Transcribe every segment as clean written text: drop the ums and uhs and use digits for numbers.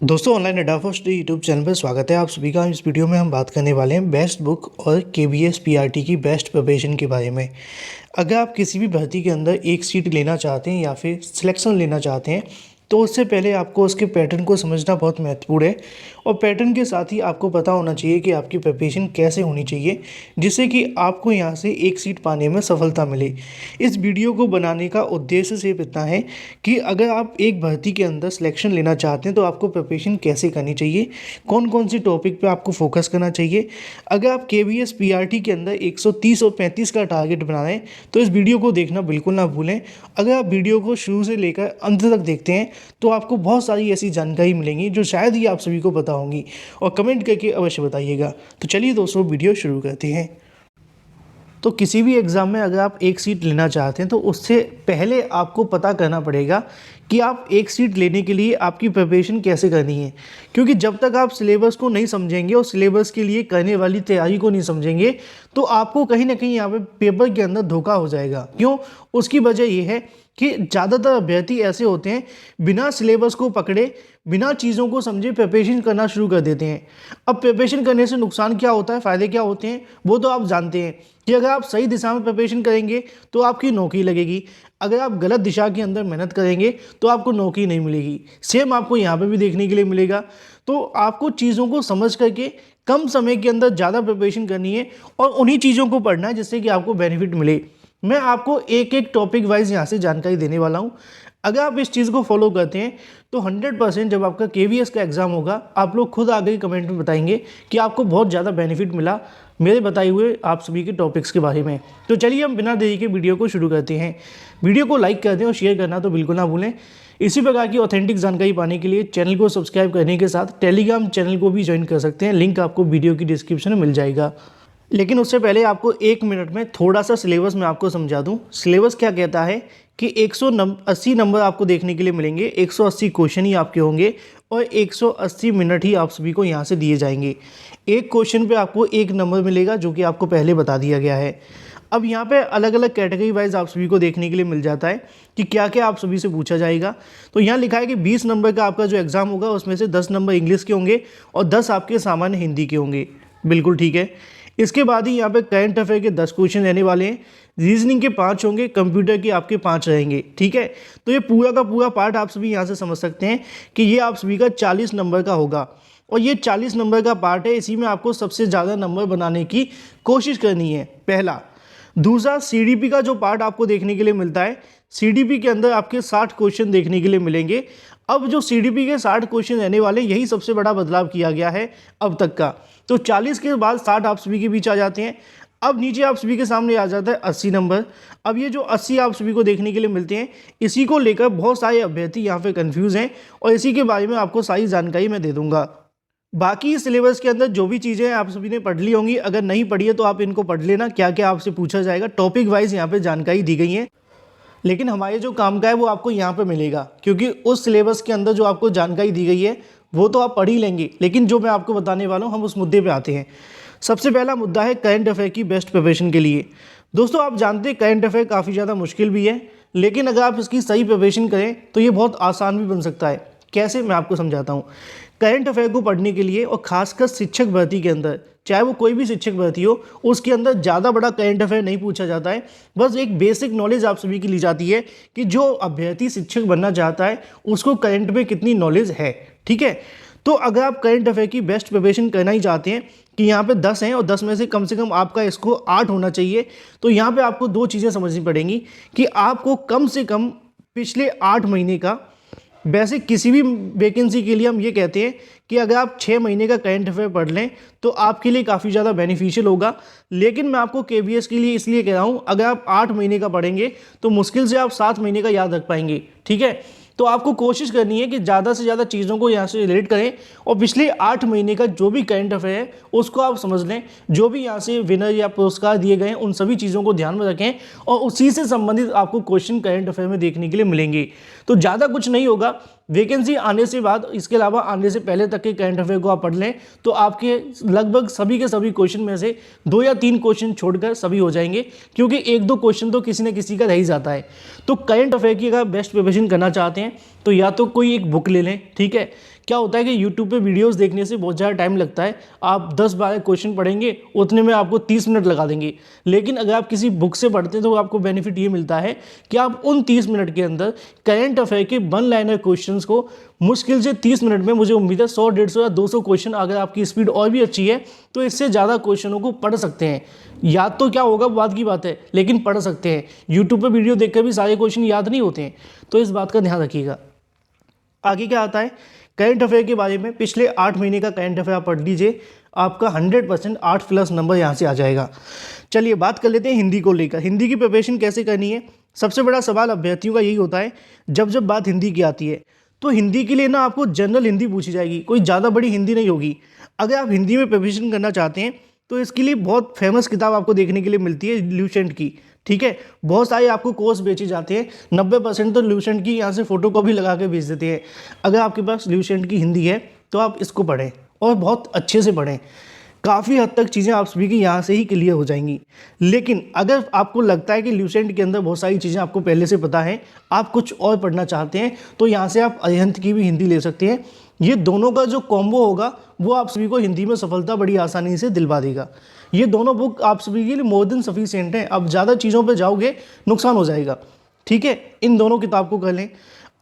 दोस्तों ऑनलाइन अड्डा first YouTube channel पर स्वागत है आप सभी का। इस वीडियो में हम बात करने वाले हैं बेस्ट बुक और केबीएस पीआरटी की बेस्ट प्रिपरेशन के बारे में। अगर आप किसी भी भर्ती के अंदर एक सीट लेना चाहते हैं या फिर सिलेक्शन लेना चाहते हैं तो उससे पहले आपको उसके पैटर्न को समझना बहुत महत्वपूर्ण है और पैटर्न के साथ ही आपको पता होना चाहिए कि आपकी प्रिपरेशन कैसे होनी चाहिए जिससे कि आपको यहाँ से एक सीट पाने में सफलता मिले। इस वीडियो को बनाने का उद्देश्य सिर्फ इतना है कि अगर आप एक भर्ती के अंदर सिलेक्शन लेना चाहते हैं तो आपको प्रिपरेशन कैसे करनी चाहिए, कौन कौन सी टॉपिक पे आपको फोकस करना चाहिए। अगर आप केबीएस पीआरटी के अंदर 130 और 35 का टारगेट बना रहे हैं तो इस वीडियो को देखना बिल्कुल ना भूलें। अगर आप वीडियो को शुरू से लेकर अंत तक देखते हैं तो आपको बहुत सारी ऐसी जानकारी मिलेंगी जो शायद ही आप सभी को पता होंगी और कमेंट करके अवश्य बताइएगा। तो चलिए दोस्तों वीडियो शुरू करते हैं। तो किसी भी एग्ज़ाम में अगर आप एक सीट लेना चाहते हैं तो उससे पहले आपको पता करना पड़ेगा कि आप एक सीट लेने के लिए आपकी प्रिपरेशन कैसे करनी है, क्योंकि जब तक आप सिलेबस को नहीं समझेंगे और सिलेबस के लिए करने वाली तैयारी को नहीं समझेंगे तो आपको कहीं ना कहीं यहाँ पे पेपर के अंदर धोखा हो जाएगा। क्यों? उसकी वजह ये है कि ज़्यादातर अभ्यर्थी ऐसे होते हैं बिना सिलेबस को पकड़े, बिना चीज़ों को समझे प्रिपरेशन करना शुरू कर देते हैं। अब प्रिपरेशन करने से नुकसान क्या होता है, फ़ायदे क्या होते हैं, वो तो आप जानते हैं कि अगर आप सही दिशा में प्रिपरेशन करेंगे तो आपकी नौकरी लगेगी। अगर आप गलत दिशा के अंदर मेहनत करेंगे तो आपको नौकरी नहीं मिलेगी। सेम आपको यहाँ पे भी देखने के लिए मिलेगा। तो आपको चीज़ों को समझ करके कम समय के अंदर ज़्यादा प्रिपरेशन करनी है और उन्हीं चीज़ों को पढ़ना है जिससे कि आपको बेनिफिट मिले। मैं आपको एक एक टॉपिक वाइज यहाँ से जानकारी देने वाला हूँ। अगर आप इस चीज़ को फॉलो करते हैं तो 100% जब आपका केवीएस का एग्ज़ाम होगा आप लोग खुद आगे कमेंट में बताएंगे कि आपको बहुत ज़्यादा बेनिफिट मिला मेरे बताए हुए आप सभी के टॉपिक्स के बारे में। तो चलिए हम बिना देरी के वीडियो को शुरू करते हैं। वीडियो को लाइक कर दें और शेयर करना तो बिल्कुल ना भूलें। इसी प्रकार की ऑथेंटिक जानकारी पाने के लिए चैनल को सब्सक्राइब करने के साथ टेलीग्राम चैनल को भी ज्वाइन कर सकते हैं। लिंक आपको वीडियो की डिस्क्रिप्शन में मिल जाएगा। लेकिन उससे पहले आपको 1 मिनट में थोड़ा सा सिलेबस मैं आपको समझा दूं। सिलेबस क्या कहता है कि 180 नंबर आपको देखने के लिए मिलेंगे, 180 क्वेश्चन ही आपके होंगे और 180 मिनट ही आप सभी को यहाँ से दिए जाएंगे। एक क्वेश्चन पे आपको 1 नंबर मिलेगा जो कि आपको पहले बता दिया गया है। अब यहाँ पे अलग अलग कैटेगरी वाइज आप सभी को देखने के लिए मिल जाता है कि क्या क्या आप सभी से पूछा जाएगा। तो यहाँ लिखा है कि 20 नंबर का आपका जो एग्ज़ाम होगा उसमें से 10 नंबर इंग्लिश के होंगे और 10 आपके सामान्य हिंदी के होंगे। बिल्कुल ठीक है। इसके बाद ही यहाँ पे करंट अफेयर के 10 क्वेश्चन रहने वाले हैं, रीजनिंग के 5 होंगे, कंप्यूटर के आपके 5 रहेंगे। ठीक है। तो ये पूरा का पूरा पार्ट आप सभी यहाँ से समझ सकते हैं कि ये आप सभी का 40 नंबर का होगा और ये 40 नंबर का पार्ट है। इसी में आपको सबसे ज़्यादा नंबर बनाने की कोशिश करनी है, पहला। दूसरा, सीडीपी का जो पार्ट आपको देखने के लिए मिलता है, सीडीपी के अंदर आपके 60 क्वेश्चन देखने के लिए मिलेंगे। अब जो सीडीपी के 60 क्वेश्चन रहने वाले, यही सबसे बड़ा बदलाव किया गया है अब तक का। तो 40 के बाद 60 आप सभी के बीच आ जाते हैं। अब नीचे आप सभी के सामने आ जाता है 80 नंबर। अब ये जो 80 आप सभी को देखने के लिए मिलते हैं, इसी को लेकर बहुत सारे अभ्यर्थी यहाँ पे कंफ्यूज हैं और इसी के बारे में आपको सारी जानकारी मैं दे दूंगा। बाकी सिलेबस के अंदर जो भी चीज़ें आप सभी ने पढ़ ली होंगी, अगर नहीं पढ़ी है तो आप इनको पढ़ लेना, क्या क्या आपसे पूछा जाएगा। टॉपिक वाइज यहाँ पे जानकारी दी गई है, लेकिन हमारे जो काम का है वो आपको यहाँ पे मिलेगा, क्योंकि उस सिलेबस के अंदर जो आपको जानकारी दी गई है वो तो आप पढ़ ही लेंगे। लेकिन जो मैं आपको बताने वाला हूँ, हम उस मुद्दे पे आते हैं। सबसे पहला मुद्दा है करंट अफेयर की बेस्ट प्रिपरेशन के लिए। दोस्तों आप जानते हैं करंट अफेयर काफ़ी ज़्यादा मुश्किल भी है, लेकिन अगर आप इसकी सही प्रिपरेशन करें तो ये बहुत आसान भी बन सकता है। कैसे, मैं आपको समझाता हूँ। करंट अफेयर को पढ़ने के लिए और खासकर शिक्षक भर्ती के अंदर, चाहे वो कोई भी शिक्षक भर्ती हो, उसके अंदर ज़्यादा बड़ा करंट अफेयर नहीं पूछा जाता है। बस एक बेसिक नॉलेज आप सभी की ली जाती है कि जो अभ्यर्थी शिक्षक बनना चाहता है उसको करंट में कितनी नॉलेज है। ठीक है। तो अगर आप करंट अफेयर की बेस्ट प्रिपरेशन करना ही चाहते हैं कि यहाँ पे 10 हैं और 10 में से कम आपका स्कोर 8 होना चाहिए, तो यहाँ पे आपको 2 चीज़ें समझनी पड़ेंगी कि आपको कम से कम पिछले 8 महीने का, वैसे किसी भी वैकेंसी के लिए हम ये कहते हैं कि अगर आप 6 महीने का करंट अफेयर पढ़ लें तो आपके लिए काफ़ी ज़्यादा बेनिफिशियल होगा। लेकिन मैं आपको केवीएस के लिए इसलिए कह रहा हूँ, अगर आप 8 महीने का पढ़ेंगे तो मुश्किल से आप 7 महीने का याद रख पाएंगे। ठीक है। तो आपको कोशिश करनी है कि ज़्यादा से ज़्यादा चीज़ों को यहाँ से रिलेट करें और पिछले 8 महीने का जो भी करंट अफेयर है उसको आप समझ लें। जो भी यहाँ से विनर या पुरस्कार दिए गए हैं उन सभी चीज़ों को ध्यान में रखें और उसी से संबंधित आपको क्वेश्चन करंट अफेयर में देखने के लिए मिलेंगे। तो ज़्यादा कुछ नहीं होगा, वैकेंसी आने से बाद, इसके अलावा आने से पहले तक के करंट अफेयर को आप पढ़ लें तो आपके लगभग सभी के सभी क्वेश्चन में से 2 या 3 क्वेश्चन छोड़कर सभी हो जाएंगे, क्योंकि 1-2 क्वेश्चन तो किसी न किसी का रह ही जाता है। तो करंट अफेयर की अगर बेस्ट प्रिपरेशन करना चाहते हैं तो या तो कोई एक बुक ले लें, ठीक है। क्या होता है कि यूट्यूब पे वीडियोस देखने से बहुत ज़्यादा टाइम लगता है, आप 10-12 क्वेश्चन पढ़ेंगे उतने में आपको 30 मिनट लगा देंगे। लेकिन अगर आप किसी बुक से पढ़ते हैं तो आपको बेनिफिट ये मिलता है कि आप उन 30 मिनट के अंदर करंट अफेयर के 1 लाइनर क्वेश्चंस को मुश्किल से 30 मिनट में, मुझे उम्मीद है 100, 150 या 200 क्वेश्चन, अगर आपकी स्पीड और भी अच्छी है तो इससे ज़्यादा क्वेश्चनों को पढ़ सकते हैं। याद तो क्या होगा बात की बात है, लेकिन पढ़ सकते हैं। यूट्यूब पर वीडियो देखकर भी सारे क्वेश्चन याद नहीं होते हैं, तो इस बात का ध्यान रखिएगा। आगे क्या आता है, करंट अफेयर के बारे में पिछले 8 महीने का करंट अफेयर आप पढ़ लीजिए, आपका 100% 8+ नंबर यहाँ से आ जाएगा। चलिए बात कर लेते हैं हिंदी को लेकर। हिंदी की प्रिपरेशन कैसे करनी है। सबसे बड़ा सवाल अभ्यर्थियों का यही होता है जब जब बात हिंदी की आती है, तो हिंदी के लिए ना आपको जनरल हिंदी पूछी जाएगी, कोई ज़्यादा बड़ी हिंदी नहीं होगी। अगर आप हिंदी में प्रिपरेशन करना चाहते हैं तो इसके लिए बहुत फेमस किताब आपको देखने के लिए मिलती है ल्यूसेंट की, ठीक है। बहुत सारे आपको कोर्स बेचे जाते हैं, 90% तो ल्यूसेंट की यहाँ से फोटो कॉपी लगा के भेज देते हैं। अगर आपके पास ल्यूसेंट की हिंदी है तो आप इसको पढ़ें और बहुत अच्छे से पढ़ें, काफ़ी हद तक चीज़ें आप सभी की यहाँ से ही क्लियर हो जाएंगी। लेकिन अगर आपको लगता है कि ल्यूसेंट के अंदर बहुत सारी चीज़ें आपको पहले से पता है, आप कुछ और पढ़ना चाहते हैं, तो यहाँ से आप अरिहंत की भी हिंदी ले सकते हैं। ये दोनों का जो कॉम्बो होगा वो आप सभी को हिंदी में सफलता बड़ी आसानी से दिलवा देगा। ये दोनों बुक आप सभी के लिए मोर देन सफिशिएंट हैं। अब ज़्यादा चीज़ों पे जाओगे नुकसान हो जाएगा, ठीक है। इन दोनों किताब को कर लें।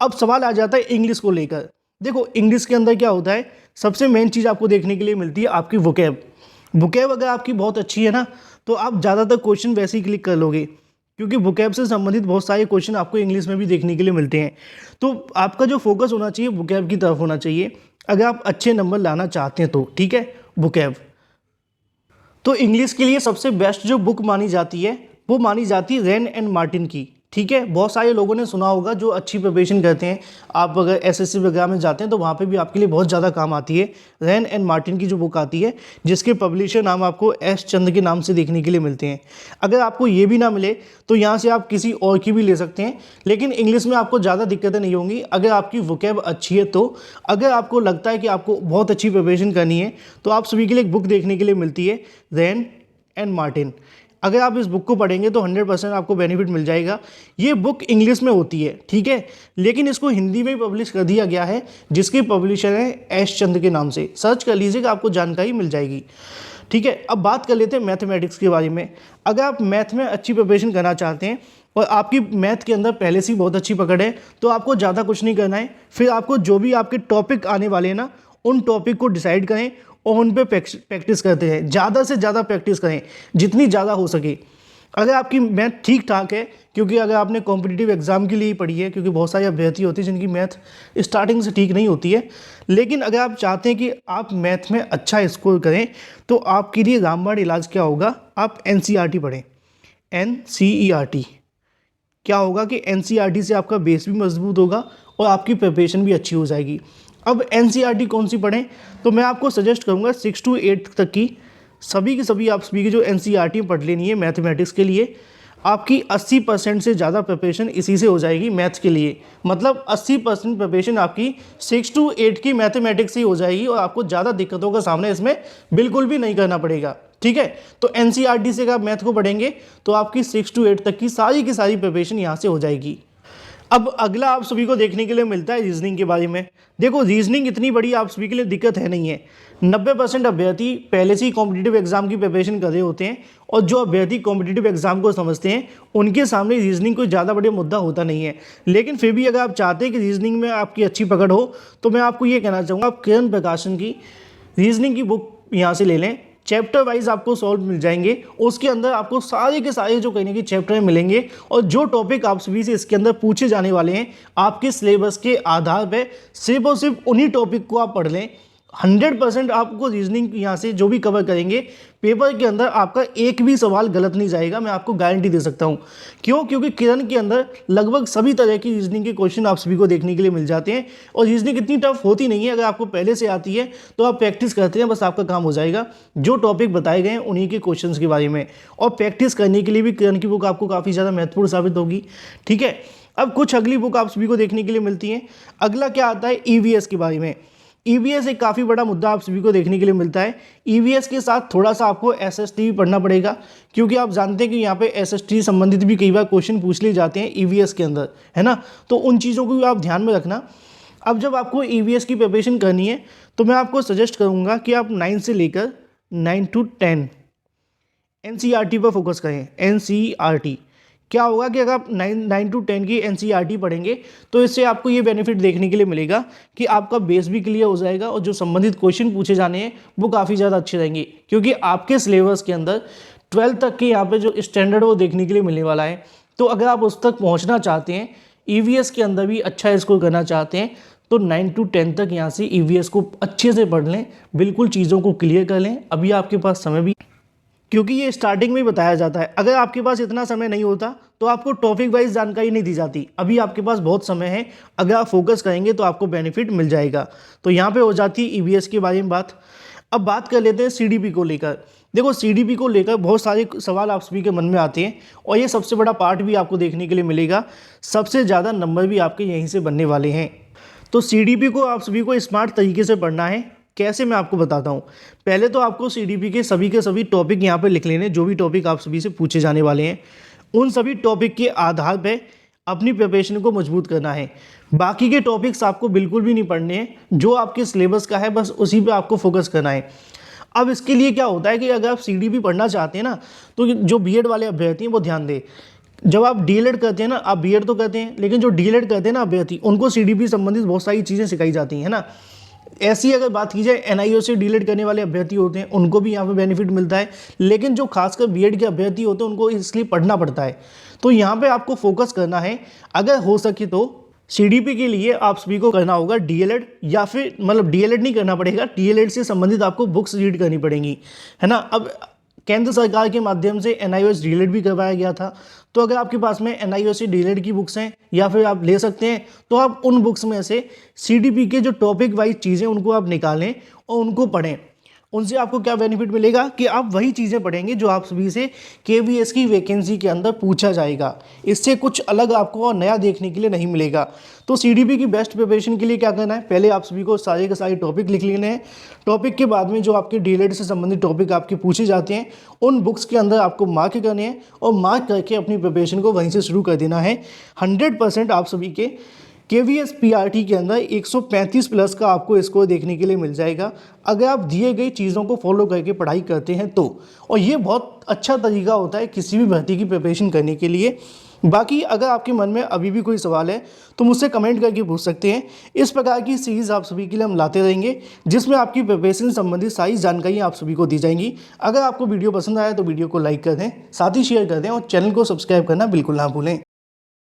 अब सवाल आ जाता है इंग्लिश को लेकर। देखो इंग्लिश के अंदर क्या होता है, सबसे मेन चीज़ आपको देखने के लिए मिलती है आपकी वोकैब। वोकैब अगर आपकी बहुत अच्छी है ना, तो आप ज़्यादातर क्वेश्चन वैसे ही क्लिक कर लोगे, क्योंकि वोकैब से संबंधित बहुत सारे क्वेश्चन आपको इंग्लिश में भी देखने के लिए मिलते हैं। तो आपका जो फोकस होना चाहिए वोकैब की तरफ होना चाहिए, अगर आप अच्छे नंबर लाना चाहते हैं तो, ठीक है। वोकैब तो इंग्लिश के लिए सबसे बेस्ट जो बुक मानी जाती है वो मानी जाती है रैन एंड मार्टिन की, ठीक है। बहुत सारे लोगों ने सुना होगा जो अच्छी प्रिपरेशन करते हैं, आप अगर एसएससी वगैरह में जाते हैं तो वहाँ पे भी आपके लिए बहुत ज़्यादा काम आती है। रैन एंड मार्टिन की जो बुक आती है, जिसके पब्लिशर नाम आपको एस चंद के नाम से देखने के लिए मिलते हैं। अगर आपको ये भी ना मिले तो यहाँ से आप किसी और की भी ले सकते हैं, लेकिन इंग्लिश में आपको ज़्यादा दिक्कतें नहीं होंगी अगर आपकी वोकैब अच्छी है तो। अगर आपको लगता है कि आपको बहुत अच्छी प्रिपरेशन करनी है तो आप सभी के लिए एक बुक देखने के लिए मिलती है, रैन एंड मार्टिन। अगर आप इस बुक को पढ़ेंगे तो 100% आपको बेनिफिट मिल जाएगा। ये बुक इंग्लिश में होती है, ठीक है, लेकिन इसको हिंदी में पब्लिश कर दिया गया है, जिसके पब्लिशर हैं एस चंद के नाम से। सर्च कर लीजिएगा, आपको जानकारी मिल जाएगी, ठीक है। अब बात कर लेते हैं मैथमेटिक्स के बारे में। अगर आप मैथ में अच्छी प्रिपरेशन करना चाहते हैं और आपकी मैथ के अंदर पहले से ही बहुत अच्छी पकड़ है, तो आपको ज़्यादा कुछ नहीं करना है। फिर आपको जो भी आपके टॉपिक आने वाले हैं ना, उन टॉपिक को डिसाइड करें और उन पे प्रैक्टिस करते हैं। ज़्यादा से ज़्यादा प्रैक्टिस करें, जितनी ज़्यादा हो सके। अगर आपकी मैथ ठीक ठाक है, क्योंकि अगर आपने कॉम्पिटिटिव एग्जाम के लिए पढ़ी है, क्योंकि बहुत सारे अभ्यर्थी होते हैं जिनकी मैथ स्टार्टिंग से ठीक नहीं होती है, लेकिन अगर आप चाहते हैं कि आप मैथ में अच्छा स्कोर करें तो आपके लिए रामबाण इलाज क्या होगा, आप एनसीईआरटी पढ़ें। एनसीईआरटी क्या होगा कि एनसीईआरटी से आपका बेस भी मजबूत होगा और आपकी प्रिपरेशन भी अच्छी हो जाएगी। अब एनसीईआरटी कौन सी पढ़ें, तो मैं आपको सजेस्ट करूंगा 6 to 8 तक की सभी की जो एनसीईआरटी पढ़ लेनी है मैथमेटिक्स के लिए। आपकी 80% से ज़्यादा प्रिपरेशन इसी से हो जाएगी मैथ्स के लिए। मतलब 80% प्रिपरेशन आपकी 6 to 8 की मैथमेटिक्स से ही हो जाएगी और आपको ज़्यादा दिक्कतों का सामना इसमें बिल्कुल भी नहीं करना पड़ेगा, ठीक है। तो एनसीईआरटी से अगर आप मैथ को पढ़ेंगे तो आपकी 6 to 8 तक की सारी प्रिपरेशन यहाँ से हो जाएगी। अब अगला आप सभी को देखने के लिए मिलता है रीजनिंग के बारे में। देखो रीजनिंग इतनी बड़ी आप सभी के लिए दिक्कत है नहीं है। 90% अभ्यर्थी पहले से ही कॉम्पिटिटिव एग्जाम की प्रिपरेशन कर रहे होते हैं, और जो अभ्यर्थी कॉम्पिटिटिव एग्जाम को समझते हैं उनके सामने रीजनिंग कोई ज़्यादा बड़ा मुद्दा होता नहीं है। लेकिन फिर भी अगर आप चाहते हैं कि रीजनिंग में आपकी अच्छी पकड़ हो, तो मैं आपको ये कहना चाहूँगा आप किरण प्रकाशन की रीजनिंग की बुक यहाँ से ले लें। चैप्टर वाइज आपको सॉल्व मिल जाएंगे, उसके अंदर आपको सारे के सारे जो कहने के चैप्टर मिलेंगे, और जो टॉपिक आप सभी से इसके अंदर पूछे जाने वाले हैं आपके सिलेबस के आधार पे सिर्फ और सिर्फ उन्हीं टॉपिक को आप पढ़ लें। 100% आपको रीजनिंग यहाँ से जो भी कवर करेंगे पेपर के अंदर आपका एक भी सवाल गलत नहीं जाएगा, मैं आपको गारंटी दे सकता हूँ। क्यों? क्योंकि किरण के अंदर लगभग सभी तरह की रीजनिंग के क्वेश्चन आप सभी को देखने के लिए मिल जाते हैं, और रीजनिंग इतनी टफ होती नहीं है। अगर आपको पहले से आती है तो आप प्रैक्टिस करते हैं, बस आपका काम हो जाएगा। जो टॉपिक बताए गए हैं उन्हीं के क्वेश्चन के बारे में, और प्रैक्टिस करने के लिए भी किरण की बुक आपको काफ़ी ज़्यादा महत्वपूर्ण साबित होगी, ठीक है। अब कुछ अगली बुक आप सभी को देखने के लिए मिलती हैं। अगला क्या आता है ईवीएस के बारे में। ईवीएस एक काफ़ी बड़ा मुद्दा आप सभी को देखने के लिए मिलता है। ईवीएस के साथ थोड़ा सा आपको एसएसटी भी पढ़ना पड़ेगा, क्योंकि आप जानते हैं कि यहाँ पे एसएसटी संबंधित भी कई बार क्वेश्चन पूछ लिए जाते हैं ईवीएस के अंदर, है ना। तो उन चीज़ों को भी आप ध्यान में रखना। अब जब आपको ईवीएस की प्रिपरेशन करनी है तो मैं आपको सजेस्ट करूँगा कि आप 9 से लेकर 9 to 10 एनसीईआरटी पर फोकस करें। एनसीईआरटी क्या होगा कि अगर आप 9 to 10 की एनसीईआरटी पढ़ेंगे तो इससे आपको ये बेनिफिट देखने के लिए मिलेगा कि आपका बेस भी क्लियर हो जाएगा और जो संबंधित क्वेश्चन पूछे जाने हैं वो काफ़ी ज़्यादा अच्छे रहेंगे, क्योंकि आपके सिलेबस के अंदर 12th तक के यहाँ पे जो स्टैंडर्ड वो देखने के लिए मिलने वाला है। तो अगर आप उस तक पहुँचना चाहते हैं, ईवीएस के अंदर भी अच्छा स्कोर करना चाहते हैं, तो 9 to 10 तक यहाँ से ईवीएस को अच्छे से पढ़ लें, बिल्कुल चीज़ों को क्लियर कर लें। अभी आपके पास समय भी, क्योंकि ये स्टार्टिंग में ही बताया जाता है। अगर आपके पास इतना समय नहीं होता तो आपको टॉपिक वाइज जानकारी नहीं दी जाती। अभी आपके पास बहुत समय है, अगर आप फोकस करेंगे तो आपको बेनिफिट मिल जाएगा। तो यहाँ पे हो जाती है ईवीएस के बारे में बात। अब बात कर लेते हैं सीडीपी को लेकर। देखो, सीडीपी को लेकर बहुत सारे सवाल आप सभी के मन में आते हैं और ये सबसे बड़ा पार्ट भी आपको देखने के लिए मिलेगा। सबसे ज़्यादा नंबर भी आपके यहीं से बनने वाले हैं। तो सीडीपी को आप सभी को स्मार्ट तरीके से पढ़ना है। कैसे, मैं आपको बताता हूँ। पहले तो आपको सीडीपी के सभी टॉपिक यहाँ पे लिख लेने, जो भी टॉपिक आप सभी से पूछे जाने वाले हैं। उन सभी टॉपिक के आधार पे अपनी प्रिपरेशन को मजबूत करना है। बाकी के टॉपिक्स आपको बिल्कुल भी नहीं पढ़ने हैं, जो आपके सिलेबस का है बस उसी पे आपको फोकस करना है। अब इसके लिए क्या होता है कि अगर आप सीडीपी पढ़ना चाहते हैं ना, तो जो बीएड वाले अभ्यर्थी हैं वो ध्यान दें। जब आप डीएलएड करते हैं ना, आप बीएड तो करते हैं, लेकिन जो डीएलएड करते हैं ना अभ्यर्थी, उनको सीडीपी संबंधित बहुत सारी चीज़ें सिखाई जाती हैं ना। ऐसी अगर बात की जाए, एनआईओ से डीएलएड करने वाले अभ्यर्थी होते हैं, उनको भी यहाँ पे बेनिफिट मिलता है, लेकिन जो खासकर बीएड के अभ्यर्थी होते हैं उनको इसलिए पढ़ना पड़ता है। तो यहाँ पे आपको फोकस करना है। अगर हो सके तो सीडीपी के लिए आप सभी को करना होगा डीएलएड, या फिर मतलब डीएलएड नहीं करना पड़ेगा, डीएलएड से संबंधित आपको बुक्स रीड करनी पड़ेंगी, है ना। अब केंद्र सरकार के माध्यम से एनआईओएस डीएलएड भी करवाया गया था। तो अगर आपके पास में एनआईओएस डीएलएड की बुक्स हैं या फिर आप ले सकते हैं, तो आप उन बुक्स में से सीडीपी के जो टॉपिक वाइज चीज़ें उनको आप निकालें और उनको पढ़ें। उनसे आपको क्या बेनिफिट मिलेगा कि आप वही चीज़ें पढ़ेंगे जो आप सभी से केवीएस की वैकेंसी के अंदर पूछा जाएगा। इससे कुछ अलग आपको और नया देखने के लिए नहीं मिलेगा। तो सीडीपी की बेस्ट प्रिपरेशन के लिए क्या करना है, पहले आप सभी को सारे के सारे टॉपिक लिख लेने हैं। टॉपिक के बाद में जो आपके डीएलएड से संबंधित टॉपिक आपके पूछे जाते हैं, उन बुक्स के अंदर आपको मार्क करने हैं और मार्क करके अपनी प्रिपरेशन को वहीं से शुरू कर देना है। 100% आप सभी के केवीएस पीआरटी के अंदर 135 प्लस का आपको स्कोर देखने के लिए मिल जाएगा, अगर आप दिए गई चीज़ों को फॉलो करके पढ़ाई करते हैं तो। और ये बहुत अच्छा तरीका होता है किसी भी भर्ती की प्रिपरेशन करने के लिए। बाकी अगर आपके मन में अभी भी कोई सवाल है तो मुझसे कमेंट करके पूछ सकते हैं। इस प्रकार की सीरीज़ आप सभी के लिए हम लाते रहेंगे, जिसमें आपकी प्रिपरेशन संबंधित सारी जानकारियाँ आप सभी को दी जाएंगी। अगर आपको वीडियो पसंद आया तो वीडियो को लाइक कर दें, साथ ही शेयर कर दें और चैनल को सब्सक्राइब करना बिल्कुल ना भूलें।